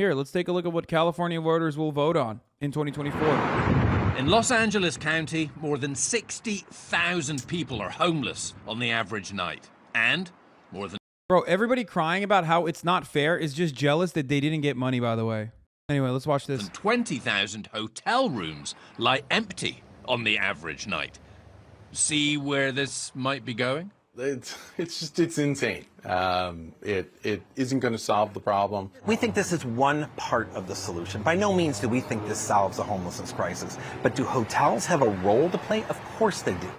Here, let's take a look at what California voters will vote on in 2024. In Los Angeles County, more than 60,000 people are homeless on the average night. And more than... Bro, everybody crying about how it's not fair is just jealous that they didn't get money, by the way. Anyway, let's watch this. 20,000 hotel rooms lie empty on the average night. See where this might be going? It's insane. It isn't going to solve the problem. We think this is one part of the solution. By no means do we think this solves the homelessness crisis. But do hotels have a role to play? Of course they do.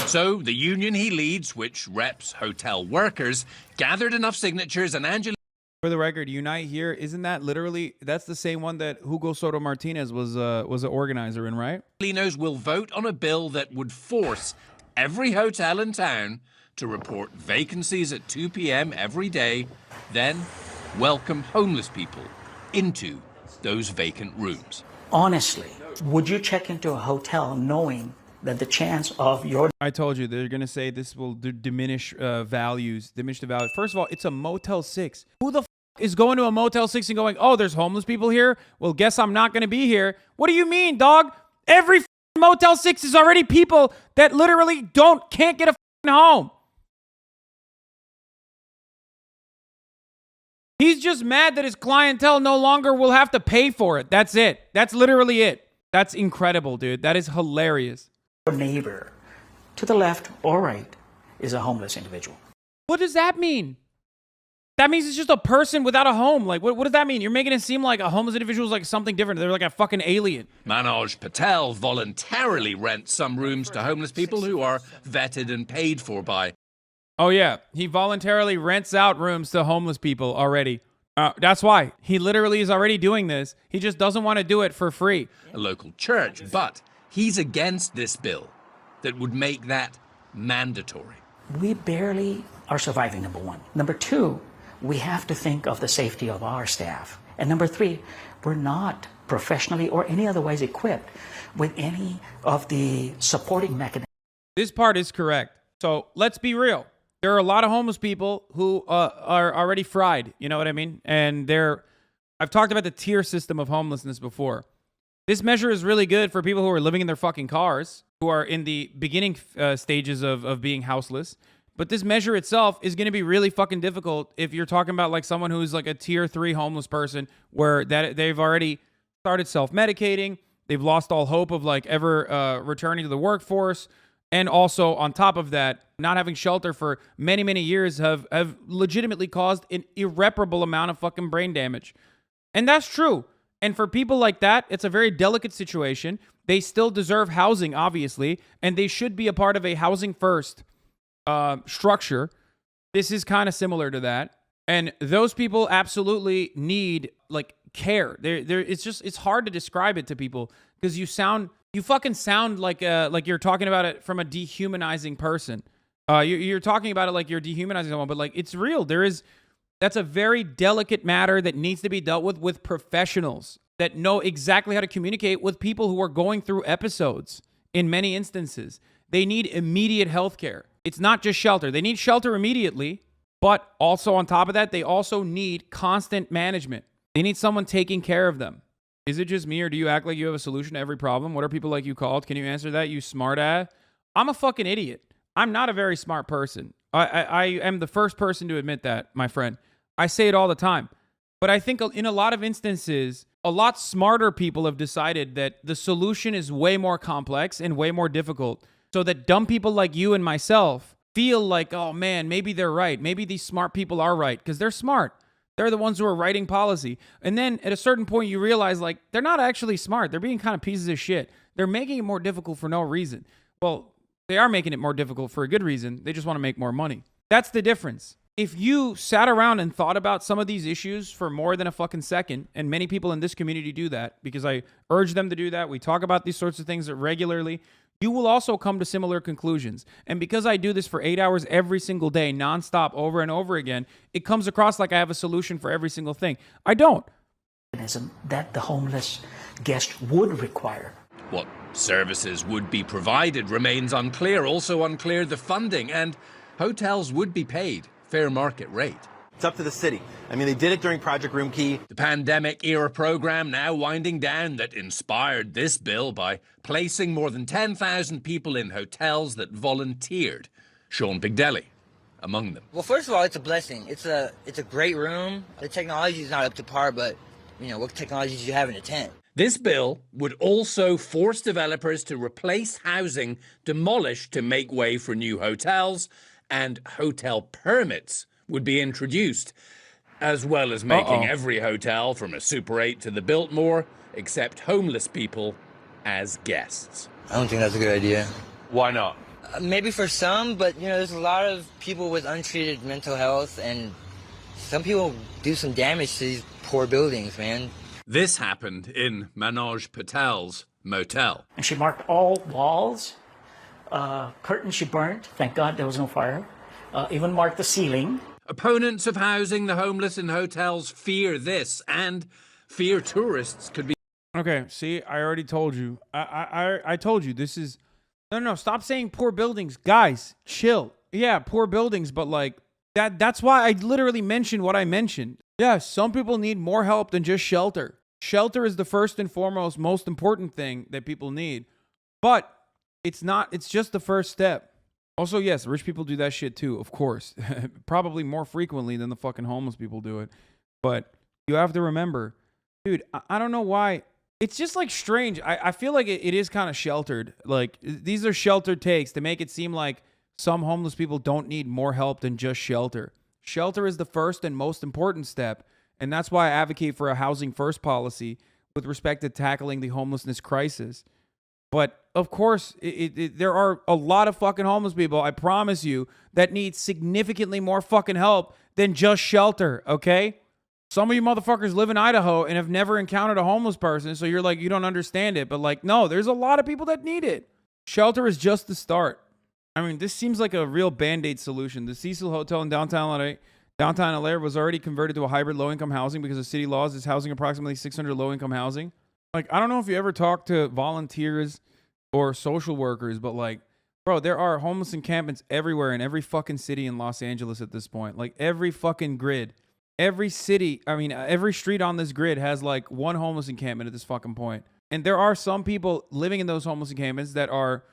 So the union he leads, which reps hotel workers, gathered enough signatures and Angela... For the record, Unite Here, isn't that literally, that's the same one that Hugo Soto Martinez was an organizer in, right? Will vote on a bill that would force every hotel in town to report vacancies at 2 p.m. every day, then welcome homeless people into those vacant rooms. Honestly, would you check into a hotel knowing that the chance of your... I told you, they're going to say this will diminish values, diminish the value. First of all, it's a Motel 6. Who the is going to a Motel 6 and going, oh, there's homeless people here? Well, guess I'm not going to be here. What do you mean, dog? Every Motel 6 is already people that literally can't get a home. He's just mad that his clientele no longer will have to pay for it. That's it. That's literally it. That's incredible, dude. That is hilarious. Your neighbor to the left or right is a homeless individual. What does that mean? That means it's just a person without a home. Like, what does that mean? You're making it seem like a homeless individual is like something different. They're like a fucking alien. Manoj Patel voluntarily rents some rooms to homeless people who are vetted and paid for by... Oh, yeah. He voluntarily rents out rooms to homeless people already. That's why. He literally is already doing this. He just doesn't want to do it for free. A local church, but he's against this bill that would make that mandatory. We barely are surviving, number one. Number two, we have to think of the safety of our staff. And number three, we're not professionally or any other ways equipped with any of the supporting mechanisms. This part is correct. So let's be real. There are a lot of homeless people who are already fried. You know what I mean? And I've talked about the tier system of homelessness before. This measure is really good for people who are living in their fucking cars, who are in the beginning stages of being houseless. But this measure itself is going to be really fucking difficult if you're talking about like someone who's like a tier 3 homeless person where they've already started self-medicating. They've lost all hope of like ever returning to the workforce. And also on top of that, not having shelter for many, many years have legitimately caused an irreparable amount of fucking brain damage. And that's true. And for people like that, it's a very delicate situation. They still deserve housing, obviously, and they should be a part of a housing first structure. This is kind of similar to that. And those people absolutely need like care. It's hard to describe it to people because you fucking sound like you're talking about it from a dehumanizing person. You're talking about it like you're dehumanizing someone, but like it's real. That's a very delicate matter that needs to be dealt with professionals that know exactly how to communicate with people who are going through episodes. In many instances, they need immediate health care. It's not just shelter. They need shelter immediately, but also on top of that, they also need constant management. They need someone taking care of them. Is it just me, or do you act like you have a solution to every problem? What are people like you called? Can you answer that, you smart ass? I'm a fucking idiot. I'm not a very smart person. I am the first person to admit that, my friend. I say it all the time. But I think in a lot of instances, a lot smarter people have decided that the solution is way more complex and way more difficult, so that dumb people like you and myself feel like, oh man, maybe they're right. Maybe these smart people are right because they're smart. They're the ones who are writing policy. And then at a certain point, you realize like they're not actually smart. They're being kind of pieces of shit. They're making it more difficult for no reason. Well, they are making it more difficult for a good reason. They just want to make more money. That's the difference. If you sat around and thought about some of these issues for more than a fucking second, and many people in this community do that because I urge them to do that. We talk about these sorts of things regularly. You will also come to similar conclusions. And because I do this for 8 hours every single day, nonstop, over and over again, it comes across like I have a solution for every single thing. I don't. That the homeless guest would require. What services would be provided remains unclear. Also unclear the funding, and hotels would be paid fair market rate. It's up to the city. I mean, they did it during Project Room Key. The pandemic-era program now winding down that inspired this bill by placing more than 10,000 people in hotels that volunteered. Sean Bigdelli among them. Well, first of all, it's a blessing. It's a great room. The technology is not up to par, but, you know, what technology do you have in a tent? This bill would also force developers to replace housing demolished to make way for new hotels, and hotel permits would be introduced, as well as making every hotel from a Super 8 to the Biltmore accept homeless people as guests. I don't think that's a good idea. Why not? Maybe for some, but, you know, there's a lot of people with untreated mental health, and some people do some damage to these poor buildings, man. This happened in Manoj Patel's motel. And she marked all walls, curtains she burnt. Thank God there was no fire. Even marked the ceiling. Opponents of housing the homeless in hotels fear this and fear tourists could be. Okay, see, I already told you. I told you this is. No, stop saying poor buildings. Guys, chill. Yeah, poor buildings, but like that's why I literally mentioned what I mentioned. Yeah, some people need more help than just shelter. Shelter is the first and foremost most important thing that people need. But it's not, it's just the first step. Also, yes, rich people do that shit too, of course. Probably more frequently than the fucking homeless people do it. But you have to remember, dude, I don't know why. It's just like strange. I feel like it is kind of sheltered. Like these are sheltered takes to make it seem like some homeless people don't need more help than just shelter. Shelter is the first and most important step, and that's why I advocate for a housing first policy with respect to tackling the homelessness crisis. But of course, there are a lot of fucking homeless people, I promise you, that need significantly more fucking help than just shelter, okay? Some of you motherfuckers live in Idaho and have never encountered a homeless person, so you're like, you don't understand it. But like, no, there's a lot of people that need it. Shelter is just the start. I mean, this seems like a real Band-Aid solution. The Cecil Hotel in downtown LA was already converted to a hybrid low-income housing because of city laws is housing approximately 600 low-income housing. Like, I don't know if you ever talk to volunteers or social workers, but like, bro, there are homeless encampments everywhere in every fucking city in Los Angeles at this point. Like, every fucking grid. Every city, I mean, every street on this grid has like one homeless encampment at this fucking point. And there are some people living in those homeless encampments that are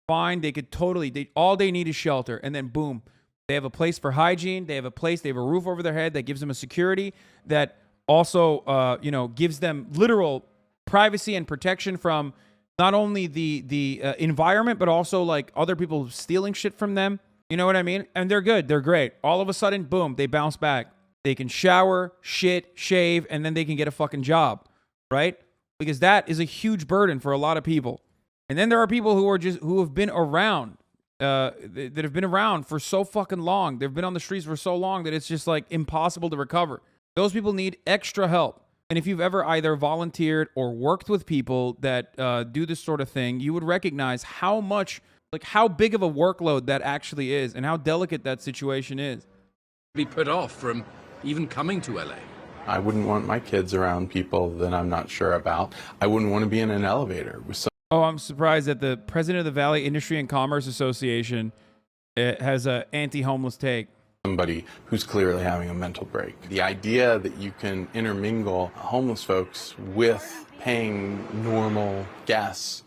fine. They could totally, all they need is shelter. And then boom, they have a place for hygiene. They have a roof over their head that gives them a security that also, gives them literal privacy and protection from not only the environment, but also like other people stealing shit from them. You know what I mean? And they're good. They're great. All of a sudden, boom, they bounce back. They can shower, shit, shave, and then they can get a fucking job, right? Because that is a huge burden for a lot of people. And then there are people who have been around, that have been around for so fucking long. They've been on the streets for so long that it's just like impossible to recover. Those people need extra help. And if you've ever either volunteered or worked with people that do this sort of thing, you would recognize how big of a workload that actually is and how delicate that situation is. Be put off from even coming to LA. I wouldn't want my kids around people that I'm not sure about. I wouldn't want to be in an elevator with some. Oh, I'm surprised that the president of the Valley Industry and Commerce Association has an anti-homeless take. Somebody who's clearly having a mental break. The idea that you can intermingle homeless folks with paying normal guests.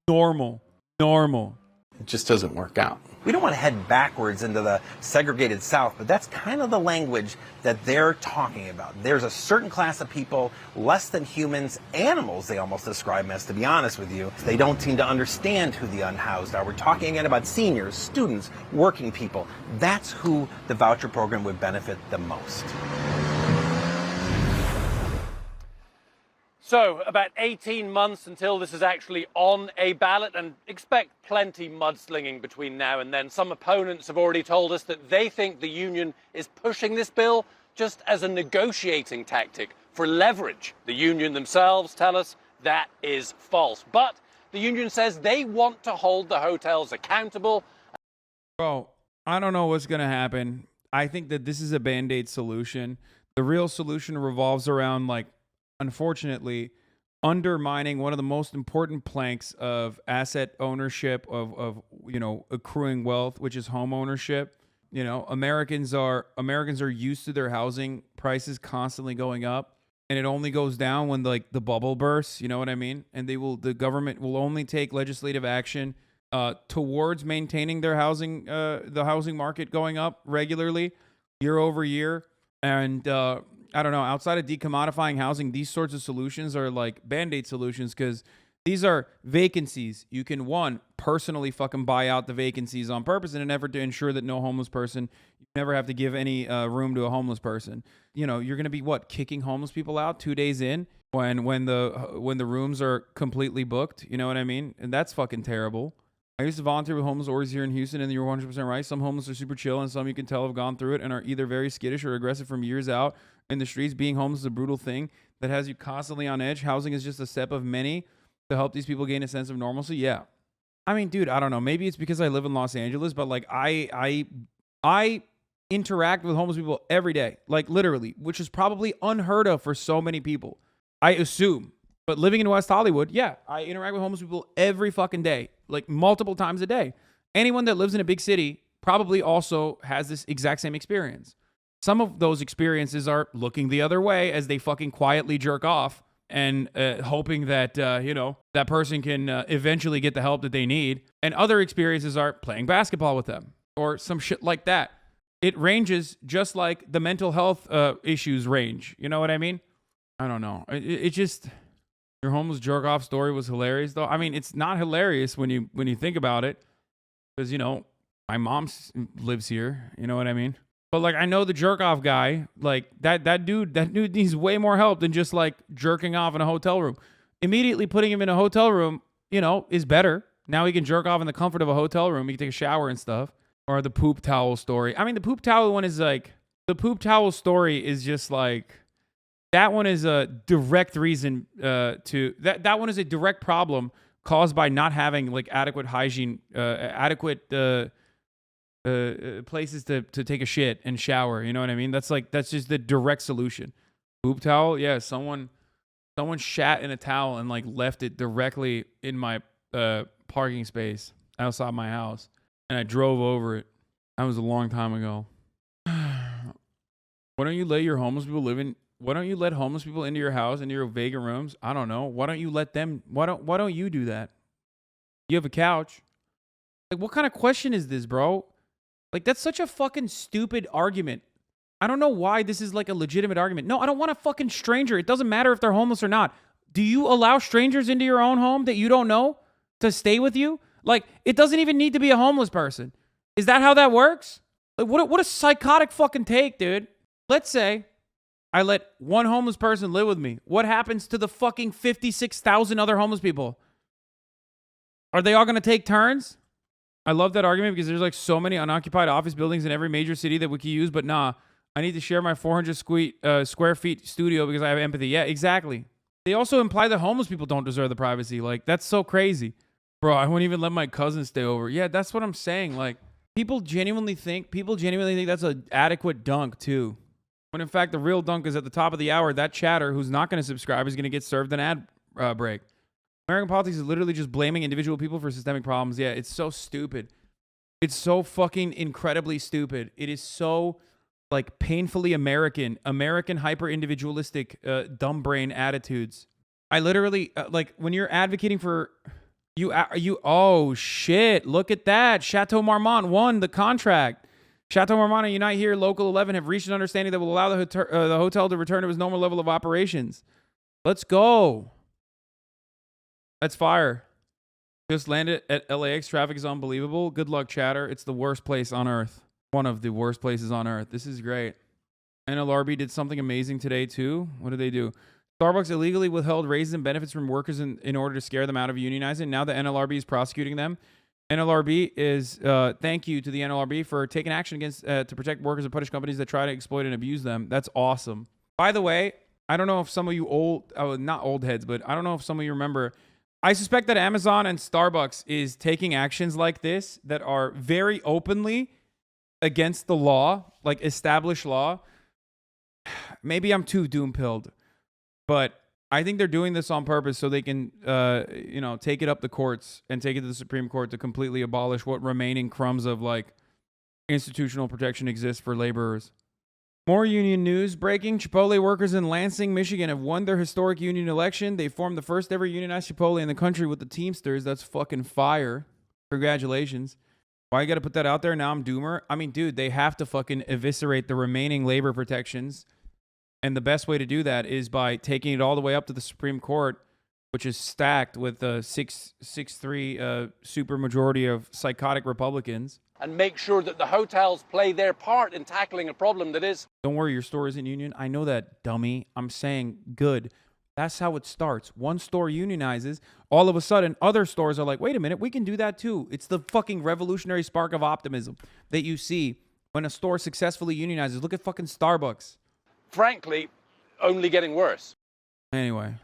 Normal. It just doesn't work out. We don't want to head backwards into the segregated South, but that's kind of the language that they're talking about. There's a certain class of people, less than humans, animals they almost describe them as, to be honest with you. They don't seem to understand who the unhoused are. We're talking again about seniors, students, working people. That's who the voucher program would benefit the most. So, about 18 months until this is actually on a ballot, and expect plenty mudslinging between now and then. Some opponents have already told us that they think the union is pushing this bill just as a negotiating tactic for leverage. The union themselves tell us that is false. But the union says they want to hold the hotels accountable. Bro, I don't know what's going to happen. I think that this is a Band-Aid solution. The real solution revolves around, like, unfortunately, undermining one of the most important planks of asset ownership, of accruing wealth, which is home ownership. You know, Americans are used to their housing prices constantly going up, and it only goes down when like the bubble bursts. You know what I mean? And the government will only take legislative action towards maintaining their housing, the housing market going up regularly year over year. And I don't know, outside of decommodifying housing, these sorts of solutions are like Band-Aid solutions, because these are vacancies. You can, one, personally fucking buy out the vacancies on purpose in an effort to ensure that no homeless person, you never have to give any room to a homeless person. You know, you're going to be, what, kicking homeless people out 2 days in when the rooms are completely booked? You know what I mean? And that's fucking terrible. I used to volunteer with homeless orgs here in Houston, and you're 100% right. Some homeless are super chill, and some you can tell have gone through it and are either very skittish or aggressive from years out in the streets. Being homeless is a brutal thing that has you constantly on edge. Housing is just a step of many to help these people gain a sense of normalcy. Yeah. I mean, dude, I don't know. Maybe it's because I live in Los Angeles, but like I interact with homeless people every day, like literally, which is probably unheard of for so many people, I assume. But living in West Hollywood, yeah, I interact with homeless people every fucking day, like multiple times a day. Anyone that lives in a big city probably also has this exact same experience. Some of those experiences are looking the other way as they fucking quietly jerk off and hoping that, that person can eventually get the help that they need. And other experiences are playing basketball with them or some shit like that. It ranges just like the mental health issues range. You know what I mean? I don't know. It just... Your homeless jerk off story was hilarious, though. I mean, it's not hilarious when you think about it, because, you know, my mom lives here. You know what I mean? But like, I know the jerk off guy, like that dude needs way more help than just like jerking off in a hotel room. Immediately putting him in a hotel room, you know, is better. Now he can jerk off in the comfort of a hotel room. He can take a shower and stuff. Or the poop towel story. I mean, the poop towel one is like, the poop towel story is just like, that one is a direct reason that one is a direct problem caused by not having like adequate hygiene, adequate places to take a shit and shower. You know what I mean? That's just the direct solution. Poop towel, yeah. Someone shat in a towel and like left it directly in my parking space outside my house, and I drove over it. That was a long time ago. Why don't you let homeless people into your house, into your vacant rooms? I don't know. Why don't you let them? Why don't you do that? You have a couch. Like, what kind of question is this, bro? Like, that's such a fucking stupid argument. I don't know why this is like a legitimate argument. No, I don't want a fucking stranger. It doesn't matter if they're homeless or not. Do you allow strangers into your own home that you don't know to stay with you? Like, it doesn't even need to be a homeless person. Is that how that works? Like, what a psychotic fucking take, dude. Let's say I let one homeless person live with me. What happens to the fucking 56,000 other homeless people? Are they all going to take turns? I love that argument because there's like so many unoccupied office buildings in every major city that we could use, but nah, I need to share my 400 square feet studio because I have empathy. Yeah, exactly. They also imply that homeless people don't deserve the privacy. Like, that's so crazy. Bro, I wouldn't even let my cousin stay over. Yeah, that's what I'm saying. Like, people genuinely think that's an adequate dunk too. When in fact, the real dunk is at the top of the hour. That chatter who's not going to subscribe is going to get served an ad break. American politics is literally just blaming individual people for systemic problems. Yeah, it's so stupid. It's so fucking incredibly stupid. It is so like painfully American hyper-individualistic, dumb brain attitudes. I literally, like when you're advocating for, oh shit, look at that. Chateau Marmont won the contract. Chateau Marmont and Unite Here Local 11 have reached an understanding that will allow the hotel to return to its normal level of operations. Let's go. That's fire. Just landed at LAX. Traffic is unbelievable. Good luck, chatter. It's the worst place on earth. One of the worst places on earth. This is great. NLRB did something amazing today, too. What did they do? Starbucks illegally withheld raises and benefits from workers in order to scare them out of unionizing. Now the NLRB is prosecuting them. NLRB is, thank you to the NLRB for taking action against, to protect workers and punish companies that try to exploit and abuse them. That's awesome. By the way, I don't know if some of you not old heads, but I don't know if some of you remember, I suspect that Amazon and Starbucks is taking actions like this that are very openly against the law, like established law. Maybe I'm too doom-pilled, but I think they're doing this on purpose so they can, take it up the courts and take it to the Supreme Court to completely abolish what remaining crumbs of like institutional protection exists for laborers. More union news breaking. Chipotle workers in Lansing, Michigan have won their historic union election. They formed the first ever unionized Chipotle in the country with the Teamsters. That's fucking fire. Congratulations. Why you got to put that out there? Now I'm doomer. I mean, dude, they have to fucking eviscerate the remaining labor protections. And the best way to do that is by taking it all the way up to the Supreme Court, which is stacked with a 6-3 super majority of psychotic Republicans. And make sure that the hotels play their part in tackling a problem that is... Don't worry, your store isn't union. I know that, dummy. I'm saying good. That's how it starts. One store unionizes. All of a sudden, other stores are like, wait a minute, we can do that too. It's the fucking revolutionary spark of optimism that you see when a store successfully unionizes. Look at fucking Starbucks. frankly, only getting worse. Anyway.